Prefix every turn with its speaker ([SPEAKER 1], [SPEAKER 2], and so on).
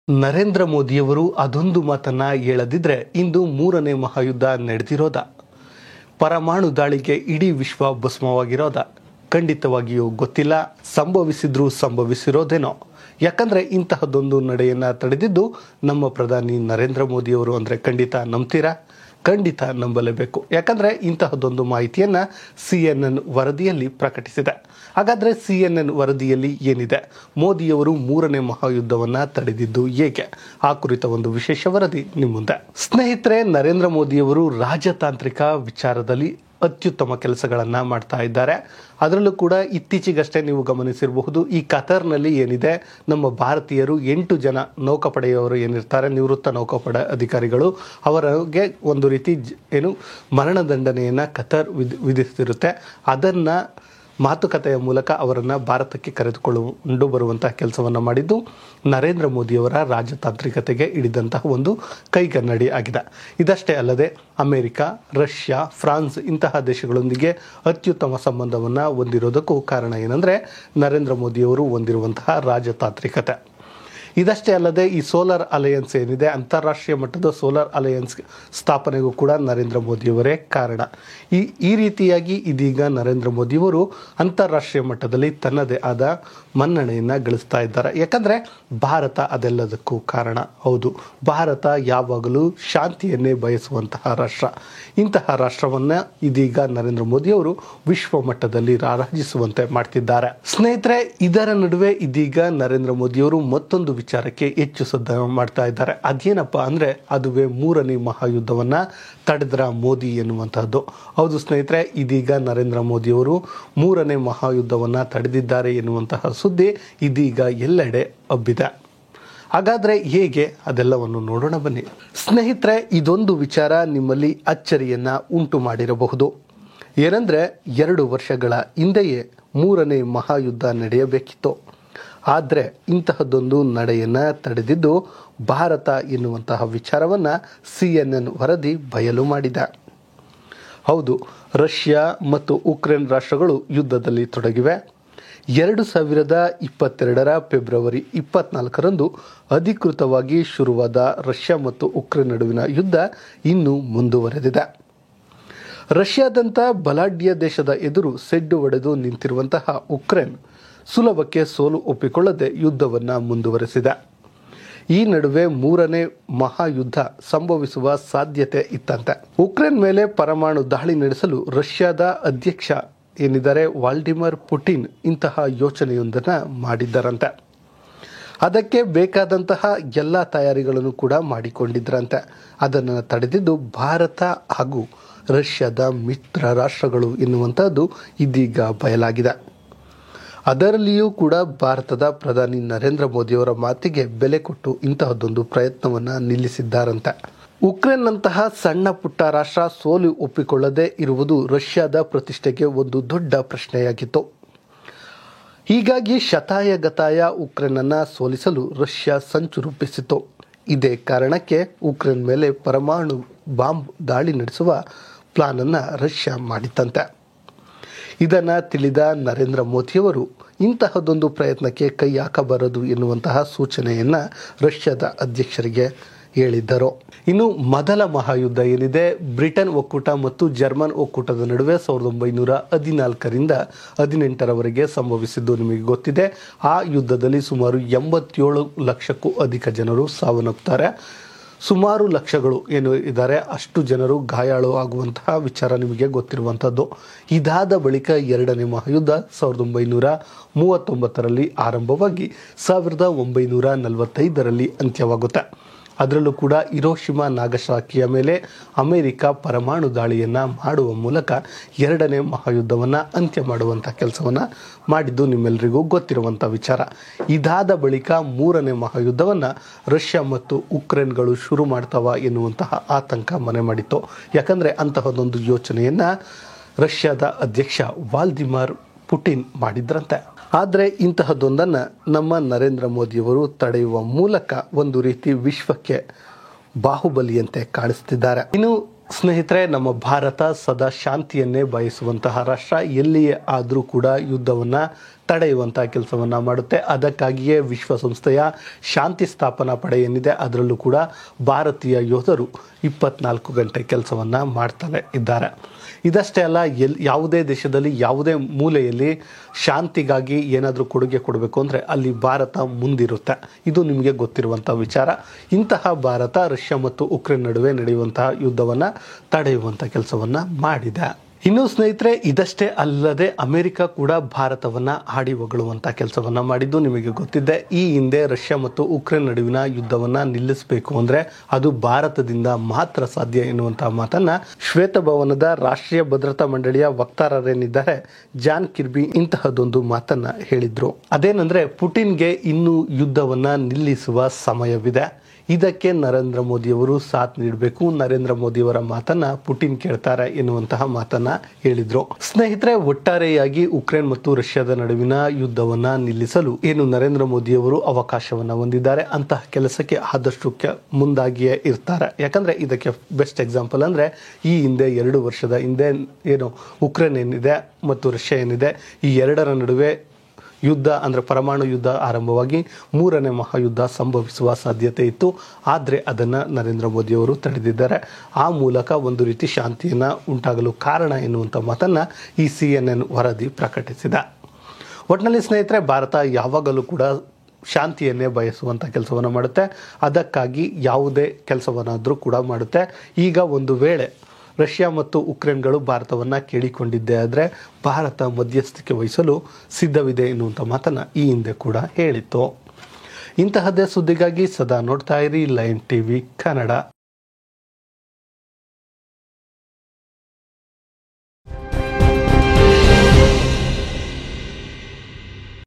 [SPEAKER 1] ನರೇಂದ್ರ ಮೋದಿಯವರು ಅದೊಂದು ಮಾತನ್ನ ಹೇಳದಿದ್ರೆ ಇಂದು ಮೂರನೇ ಮಹಾಯುದ್ಧ ನಡೆದಿರೋದ, ಪರಮಾಣು ದಾಳಿಗೆ ಇಡೀ ವಿಶ್ವ ಭಸ್ಮವಾಗಿರೋದ ಖಂಡಿತವಾಗಿಯೂ ಗೊತ್ತಿಲ್ಲ. ಸಂಭವಿಸಿದ್ರೂ ಸಂಭವಿಸಿರೋದೇನೋ. ಯಾಕಂದ್ರೆ ಇಂತಹದೊಂದು ನಡೆಯನ್ನ ತಡೆದಿದ್ದು ನಮ್ಮ ಪ್ರಧಾನಿ ನರೇಂದ್ರ ಮೋದಿಯವರು ಅಂದ್ರೆ ಖಂಡಿತ ನಂಬ್ತೀರಾ? ಖಂಡಿತ ನಂಬಲೇಬೇಕು. ಯಾಕಂದ್ರೆ ಇಂತಹದೊಂದು ಮಾಹಿತಿಯನ್ನ CNN ವರದಿಯಲ್ಲಿ ಪ್ರಕಟಿಸಿದೆ. ಹಾಗಾದ್ರೆ CNN ವರದಿಯಲ್ಲಿ ಏನಿದೆ? ಮೋದಿಯವರು ಮೂರನೇ ಮಹಾಯುದ್ಧವನ್ನ ತಡೆದಿದ್ದು ಹೇಗೆ? ಆ ಕುರಿತ ಒಂದು ವಿಶೇಷ ವರದಿ ನಿಮ್ಮ ಮುಂದೆ. ಸ್ನೇಹಿತರೆ, ನರೇಂದ್ರ ಮೋದಿಯವರು ರಾಜತಾಂತ್ರಿಕ ವಿಚಾರದಲ್ಲಿ ಅತ್ಯುತ್ತಮ ಕೆಲಸಗಳನ್ನ ಮಾಡ್ತಾ ಇದ್ದಾರೆ. ಅದರಲ್ಲೂ ಕೂಡ ಇತ್ತೀಚೆಗಷ್ಟೇ ನೀವು ಗಮನಿಸಿರಬಹುದು, ಈ ಕತಾರ್ನಲ್ಲಿ ಏನಿದೆ, ನಮ್ಮ ಭಾರತೀಯರು 8 ಜನ ನೌಕಾಪಡೆಯವರು ಏನಿರ್ತಾರೆ, ನಿವೃತ್ತ ನೌಕಾಪಡೆ ಅಧಿಕಾರಿಗಳು, ಅವರಿಗೆ ಒಂದು ರೀತಿ ಮರಣದಂಡನೆಯನ್ನ ಕತಾರ್ ವಿಧಿಸಿರುತ್ತೆ. ಅದನ್ನ ಮಾತುಕತೆಯ ಮೂಲಕ ಅವರನ್ನು ಭಾರತಕ್ಕೆ ಕರೆದುಕೊಂಡು ಬರುವಂತಹ ಕೆಲಸವನ್ನು ಮಾಡಿದ್ದು ನರೇಂದ್ರ ಮೋದಿಯವರ ರಾಜತಾಂತ್ರಿಕತೆಗೆ ಹಿಡಿದಂತಹ ಒಂದು ಕೈಗನ್ನಡಿ ಆಗಿದೆ. ಇದಷ್ಟೇ ಅಲ್ಲದೆ ಅಮೆರಿಕ, ರಷ್ಯಾ, ಫ್ರಾನ್ಸ್ ಇಂತಹ ದೇಶಗಳೊಂದಿಗೆ ಅತ್ಯುತ್ತಮ ಸಂಬಂಧವನ್ನು ಹೊಂದಿರೋದಕ್ಕೂ ಕಾರಣ ಏನಂದರೆ ನರೇಂದ್ರ ಮೋದಿಯವರು ಹೊಂದಿರುವಂತಹ ರಾಜತಾಂತ್ರಿಕತೆ. ಇದಷ್ಟೇ ಅಲ್ಲದೆ ಈ ಸೋಲಾರ್ ಅಲಯನ್ಸ್ ಏನಿದೆ, ಅಂತಾರಾಷ್ಟ್ರೀಯ ಮಟ್ಟದ ಸೋಲಾರ್ ಅಲಯನ್ಸ್ ಸ್ಥಾಪನೆಗೂ ಕೂಡ ನರೇಂದ್ರ ಮೋದಿಯವರೇ ಕಾರಣ. ಈ ರೀತಿಯಾಗಿ ಇದೀಗ ನರೇಂದ್ರ ಮೋದಿಯವರು ಅಂತಾರಾಷ್ಟ್ರೀಯ ಮಟ್ಟದಲ್ಲಿ ತನ್ನದೇ ಆದ ಮನ್ನಣೆಯನ್ನು ಗಳಿಸ್ತಾ ಇದ್ದಾರೆ. ಯಾಕಂದರೆ ಭಾರತ ಅದೆಲ್ಲದಕ್ಕೂ ಕಾರಣ. ಹೌದು, ಭಾರತ ಯಾವಾಗಲೂ ಶಾಂತಿಯನ್ನೇ ಬಯಸುವಂತಹ ರಾಷ್ಟ್ರ. ಇಂತಹ ರಾಷ್ಟ್ರವನ್ನು ಇದೀಗ ನರೇಂದ್ರ ಮೋದಿಯವರು ವಿಶ್ವ ಮಟ್ಟದಲ್ಲಿ ರಾರಾಜಿಸುವಂತೆ ಮಾಡ್ತಿದ್ದಾರೆ. ಸ್ನೇಹಿತರೆ, ಇದರ ನಡುವೆ ಇದೀಗ ನರೇಂದ್ರ ಮೋದಿಯವರು ಮತ್ತೊಂದು ವಿಚಾರಕ್ಕೆ ಹೆಚ್ಚು ಸದ್ದ ಮಾಡ್ತಾ ಇದ್ದಾರೆ. ಅದೇನಪ್ಪ ಅಂದ್ರೆ ಅದುವೇ ಮೂರನೇ ಮಹಾಯುದ್ಧವನ್ನ ತಡೆದ್ರ ಮೋದಿ ಎನ್ನುವಂತಹದ್ದು. ಹೌದು ಸ್ನೇಹಿತರೆ, ಇದೀಗ ನರೇಂದ್ರ ಮೋದಿಯವರು ಮೂರನೇ ಮಹಾಯುದ್ಧವನ್ನ ತಡೆದಿದ್ದಾರೆ ಎನ್ನುವಂತಹ ಸುದ್ದಿ ಇದೀಗ ಎಲ್ಲೆಡೆ ಹಬ್ಬಿದೆ. ಹಾಗಾದ್ರೆ ಹೇಗೆ? ಅದೆಲ್ಲವನ್ನು ನೋಡೋಣ ಬನ್ನಿ. ಸ್ನೇಹಿತರೆ, ಇದೊಂದು ವಿಚಾರ ನಿಮ್ಮಲ್ಲಿ ಅಚ್ಚರಿಯನ್ನ ಉಂಟು ಮಾಡಿರಬಹುದು. ಏನಂದ್ರೆ 2 ವರ್ಷಗಳ ಹಿಂದೆಯೇ ಮೂರನೇ ಮಹಾಯುದ್ಧ ನಡೆಯಬೇಕಿತ್ತು. ಆದರೆ ಇಂತಹದ್ದೊಂದು ನಡೆಯನ್ನು ತಡೆದಿದ್ದು ಭಾರತ ಎನ್ನುವಂತಹ ವಿಚಾರವನ್ನು CNN ವರದಿ ಬಯಲು ಮಾಡಿದೆ. ಹೌದು, ರಷ್ಯಾ ಮತ್ತು ಉಕ್ರೇನ್ ರಾಷ್ಟ್ರಗಳು ಯುದ್ಧದಲ್ಲಿ ತೊಡಗಿವೆ. 2022 ಫೆಬ್ರವರಿ 24ರಂದು ಅಧಿಕೃತವಾಗಿ ಶುರುವಾದ ರಷ್ಯಾ ಮತ್ತು ಉಕ್ರೇನ್ ನಡುವಿನ ಯುದ್ಧ ಇನ್ನೂ ಮುಂದುವರೆದಿದೆ. ರಷ್ಯಾದಂಥ ಬಲಾಢ್ಯ ದೇಶದ ಎದುರು ಸೆಡ್ಡು ಹೊಡೆದು ನಿಂತಿರುವಂತಹ ಉಕ್ರೇನ್ ಸುಲಭಕ್ಕೆ ಸೋಲು ಒಪ್ಪಿಕೊಳ್ಳದೆ ಯುದ್ಧವನ್ನು ಮುಂದುವರೆಸಿದೆ. ಈ ನಡುವೆ ಮೂರನೇ ಮಹಾಯುದ್ಧ ಸಂಭವಿಸುವ ಸಾಧ್ಯತೆ ಇತ್ತಂತೆ. ಉಕ್ರೇನ್ ಮೇಲೆ ಪರಮಾಣು ದಾಳಿ ನಡೆಸಲು ರಷ್ಯಾದ ಅಧ್ಯಕ್ಷ ಏನಿದ್ದಾರೆ ವ್ಲಾದಿಮಿರ್ ಪುಟಿನ್ ಇಂತಹ ಯೋಚನೆಯೊಂದನ್ನು ಮಾಡಿದ್ದರಂತೆ. ಅದಕ್ಕೆ ಬೇಕಾದಂತಹ ಎಲ್ಲ ತಯಾರಿಗಳನ್ನು ಕೂಡ ಮಾಡಿಕೊಂಡಿದ್ದರಂತೆ. ಅದನ್ನು ತಡೆದಿದ್ದು ಭಾರತ ಹಾಗೂ ರಷ್ಯಾದ ಮಿತ್ರ ರಾಷ್ಟ್ರಗಳು ಎನ್ನುವಂಥದ್ದು ಇದೀಗ ಬಯಲಾಗಿದೆ. ಅದರಲ್ಲಿಯೂ ಕೂಡ ಭಾರತದ ಪ್ರಧಾನಿ ನರೇಂದ್ರ ಮೋದಿಯವರ ಮಾತಿಗೆ ಬೆಲೆ ಕೊಟ್ಟು ಇಂತಹದ್ದೊಂದು ಪ್ರಯತ್ನವನ್ನು ನಿಲ್ಲಿಸಿದ್ದಾರಂತೆ. ಉಕ್ರೇನ್ನಂತಹ ಸಣ್ಣ ಪುಟ್ಟ ರಾಷ್ಟ್ರ ಸೋಲು ಒಪ್ಪಿಕೊಳ್ಳದೆ ಇರುವುದು ರಷ್ಯಾದ ಪ್ರತಿಷ್ಠೆಗೆ ಒಂದು ದೊಡ್ಡ ಪ್ರಶ್ನೆಯಾಗಿತ್ತು. ಹೀಗಾಗಿ ಶತಾಯಗತಾಯ ಉಕ್ರೇನನ್ನು ಸೋಲಿಸಲು ರಷ್ಯಾ ಸಂಚು ರೂಪಿಸಿತು. ಇದೇ ಕಾರಣಕ್ಕೆ ಉಕ್ರೇನ್ ಮೇಲೆ ಪರಮಾಣು ಬಾಂಬ್ ದಾಳಿ ನಡೆಸುವ ಪ್ಲಾನ್ ಅನ್ನು ರಷ್ಯಾ ಮಾಡಿತಂತೆ. ಇದನ್ನು ತಿಳಿದ ನರೇಂದ್ರ ಮೋದಿಯವರು ಇಂತಹದೊಂದು ಪ್ರಯತ್ನಕ್ಕೆ ಕೈ ಹಾಕಬಾರದು ಎನ್ನುವಂತಹ ಸೂಚನೆಯನ್ನು ರಷ್ಯಾದ ಅಧ್ಯಕ್ಷರಿಗೆ ಹೇಳಿದ್ದರು. ಇನ್ನು ಮೊದಲ ಮಹಾಯುದ್ಧ ಏನಿದೆ, ಬ್ರಿಟನ್ ಒಕ್ಕೂಟ ಮತ್ತು ಜರ್ಮನ್ ಒಕ್ಕೂಟದ ನಡುವೆ 1914ರಿಂದ 18ರವರೆಗೆ ಸಂಭವಿಸಿದ್ದು ನಿಮಗೆ ಗೊತ್ತಿದೆ. ಆ ಯುದ್ಧದಲ್ಲಿ ಸುಮಾರು 87 ಲಕ್ಷಕ್ಕೂ ಅಧಿಕ ಜನರು ಸಾವನ್ನಪ್ಪುತ್ತಾರೆ. ಸುಮಾರು ಲಕ್ಷಗಳು ಏನು ಇದ್ದಾರೆ ಅಷ್ಟು ಜನರು ಗಾಯಾಳು ಆಗುವಂತಹ ವಿಚಾರ ನಿಮಗೆ ಗೊತ್ತಿರುವಂಥದ್ದು. ಇದಾದ ಬಳಿಕ ಎರಡನೇ ಮಹಾಯುದ್ಧ 1939ರಲ್ಲಿ ಆರಂಭವಾಗಿ 1945ರಲ್ಲಿ ಅಂತ್ಯವಾಗುತ್ತೆ. ಅದರಲ್ಲೂ ಕೂಡ ಹಿರೋಶಿಮಾ ನಾಗಸಾಕಿಯ ಮೇಲೆ ಅಮೆರಿಕ ಪರಮಾಣು ದಾಳಿಯನ್ನು ಮಾಡುವ ಮೂಲಕ ಎರಡನೇ ಮಹಾಯುದ್ಧವನ್ನು ಅಂತ್ಯ ಮಾಡುವಂಥ ಕೆಲಸವನ್ನು ಮಾಡಿದ್ದು ನಿಮ್ಮೆಲ್ಲರಿಗೂ ಗೊತ್ತಿರುವಂಥ ವಿಚಾರ. ಇದಾದ ಬಳಿಕ ಮೂರನೇ ಮಹಾಯುದ್ಧವನ್ನು ರಷ್ಯಾ ಮತ್ತು ಉಕ್ರೇನ್ಗಳು ಶುರು ಮಾಡ್ತಾವ ಎನ್ನುವಂತಹ ಆತಂಕ ಮನೆ ಮಾಡಿತ್ತು. ಯಾಕಂದರೆ ಅಂತಹದೊಂದು ಯೋಚನೆಯನ್ನು ರಷ್ಯಾದ ಅಧ್ಯಕ್ಷ ವ್ಲಾದಿಮಿರ್ ಪುಟಿನ್ ಮಾಡಿದ್ರಂತೆ. ಆದರೆ ಇಂತಹದ್ದೊಂದನ್ನು ನಮ್ಮ ನರೇಂದ್ರ ಮೋದಿಯವರು ತಡೆಯುವ ಮೂಲಕ ಒಂದು ರೀತಿ ವಿಶ್ವಕ್ಕೆ ಬಾಹುಬಲಿಯಂತೆ ಕಾಣಿಸ್ತಿದ್ದಾರೆ. ಇನ್ನು ಸ್ನೇಹಿತರೆ, ನಮ್ಮ ಭಾರತ ಸದಾ ಶಾಂತಿಯನ್ನೇ ಬಯಸುವಂತಹ ರಾಷ್ಟ್ರ. ಎಲ್ಲಿಯೇ ಆದರೂ ಕೂಡ ಯುದ್ಧವನ್ನು ತಡೆಯುವಂತಹ ಕೆಲಸವನ್ನು ಮಾಡುತ್ತೆ. ಅದಕ್ಕಾಗಿಯೇ ವಿಶ್ವಸಂಸ್ಥೆಯ ಶಾಂತಿ ಸ್ಥಾಪನಾ ಪಡೆ ಏನಿದೆ ಅದರಲ್ಲೂ ಕೂಡ ಭಾರತೀಯ ಯೋಧರು 24 ಗಂಟೆ ಕೆಲಸವನ್ನು ಮಾಡ್ತಲೇ ಇದ್ದಾರೆ. ಇದಷ್ಟೇ ಅಲ್ಲ, ಯಾವುದೇ ದೇಶದಲ್ಲಿ ಯಾವುದೇ ಮೂಲೆಯಲ್ಲಿ ಶಾಂತಿಗಾಗಿ ಏನಾದರೂ ಕೊಡುಗೆ ಕೊಡಬೇಕು ಅಂದರೆ ಅಲ್ಲಿ ಭಾರತ ಮುಂದಿರುತ್ತೆ. ಇದು ನಿಮಗೆ ಗೊತ್ತಿರುವಂಥ ವಿಚಾರ. ಇಂತಹ ಭಾರತ ರಷ್ಯಾ ಮತ್ತು ಉಕ್ರೇನ್ ನಡುವೆ ನಡೆಯುವಂತಹ ಯುದ್ಧವನ್ನು ತಡೆಯುವಂಥ ಕೆಲಸವನ್ನು ಮಾಡಿದೆ. ಇನ್ನು ಸ್ನೇಹಿತರೆ, ಇದಷ್ಟೇ ಅಲ್ಲದೆ ಅಮೆರಿಕ ಕೂಡ ಭಾರತವನ್ನು ಹಾಡಿ ಹೊಗಳುವಂಥ ಕೆಲಸವನ್ನು ಮಾಡಿದ್ದು ನಿಮಗೆ ಗೊತ್ತಿದೆ. ಈ ಹಿಂದೆ ರಷ್ಯಾ ಮತ್ತು ಉಕ್ರೇನ್ ನಡುವಿನ ಯುದ್ಧವನ್ನು ನಿಲ್ಲಿಸಬೇಕು ಅಂದರೆ ಅದು ಭಾರತದಿಂದ ಮಾತ್ರ ಸಾಧ್ಯ ಎನ್ನುವಂತಹ ಮಾತನ್ನು ಶ್ವೇತಭವನದ ರಾಷ್ಟ್ರೀಯ ಭದ್ರತಾ ಮಂಡಳಿಯ ವಕ್ತಾರರೇನಿದ್ದಾರೆ ಜಾನ್ ಕಿರ್ಬಿ ಇಂತಹದೊಂದು ಮಾತನ್ನು ಹೇಳಿದ್ರು. ಅದೇನೆಂದರೆ, ಪುಟಿನ್ಗೆ ಇನ್ನೂ ಯುದ್ಧವನ್ನು ನಿಲ್ಲಿಸುವ ಸಮಯವಿದೆ. ಇದಕ್ಕೆ ನರೇಂದ್ರ ಮೋದಿಯವರು ಸಾಥ್ ನೀಡಬೇಕು. ನರೇಂದ್ರ ಮೋದಿಯವರ ಮಾತನ್ನ ಪುಟಿನ್ ಕೇಳ್ತಾರೆ ಎನ್ನುವಂತಹ ಮಾತನ್ನ ಹೇಳಿದ್ರು. ಸ್ನೇಹಿತರೆ, ಒಟ್ಟಾರೆಯಾಗಿ ಉಕ್ರೇನ್ ಮತ್ತು ರಷ್ಯಾದ ನಡುವಿನ ಯುದ್ಧವನ್ನ ನಿಲ್ಲಿಸಲು ಏನು ನರೇಂದ್ರ ಮೋದಿಯವರು ಅವಕಾಶವನ್ನ ಹೊಂದಿದ್ದಾರೆ. ಅಂತಹ ಕೆಲಸಕ್ಕೆ ಆದಷ್ಟು ಮುಂದಾಗಿಯೇ ಇರ್ತಾರೆ. ಯಾಕಂದ್ರೆ ಇದಕ್ಕೆ ಬೆಸ್ಟ್ ಎಕ್ಸಾಂಪಲ್ ಅಂದ್ರೆ ಈ ಹಿಂದೆ 2 ವರ್ಷದ ಹಿಂದೆ ಏನು ಉಕ್ರೇನ್ ಏನಿದೆ ಮತ್ತು ರಷ್ಯಾ ಏನಿದೆ ಈ ಎರಡರ ನಡುವೆ ಯುದ್ಧ ಅಂದರೆ ಪರಮಾಣು ಯುದ್ಧ ಆರಂಭವಾಗಿ 3ನೇ ಮಹಾಯುದ್ಧ ಸಂಭವಿಸುವ ಸಾಧ್ಯತೆ ಇತ್ತು. ಆದರೆ ಅದನ್ನು ನರೇಂದ್ರ ಮೋದಿಯವರು ತಡೆದಿದ್ದಾರೆ. ಆ ಮೂಲಕ ಒಂದು ರೀತಿ ಶಾಂತಿಯನ್ನು ಉಂಟಾಗಲು ಕಾರಣ ಎನ್ನುವಂಥ ಮಾತನ್ನು ಈ CNN ವರದಿ ಪ್ರಕಟಿಸಿದೆ. ಒಟ್ಟಿನಲ್ಲಿ ಸ್ನೇಹಿತರೆ, ಭಾರತ ಯಾವಾಗಲೂ ಕೂಡ ಶಾಂತಿಯನ್ನೇ ಬಯಸುವಂಥ ಕೆಲಸವನ್ನು ಮಾಡುತ್ತೆ. ಅದಕ್ಕಾಗಿ ಯಾವುದೇ ಕೆಲಸವನ್ನಾದರೂ ಕೂಡ ಮಾಡುತ್ತೆ. ಈಗ ಒಂದು ವೇಳೆ ರಷ್ಯಾ ಮತ್ತು ಉಕ್ರೇನ್ಗಳು ಭಾರತವನ್ನು ಕೇಳಿಕೊಂಡಿದ್ದೇ ಆದರೆ ಭಾರತ ಮಧ್ಯಸ್ಥಿಕೆ ವಹಿಸಲು ಸಿದ್ಧವಿದೆ ಎನ್ನುವಂಥ ಮಾತನ್ನು ಈ ಹಿಂದೆ ಕೂಡ ಹೇಳಿತ್ತು. ಇಂತಹದ್ದೇ ಸುದ್ದಿಗಾಗಿ ಸದಾ ನೋಡ್ತಾ ಇರಿ ಲೈನ್ ಟಿವಿ ಕನ್ನಡ.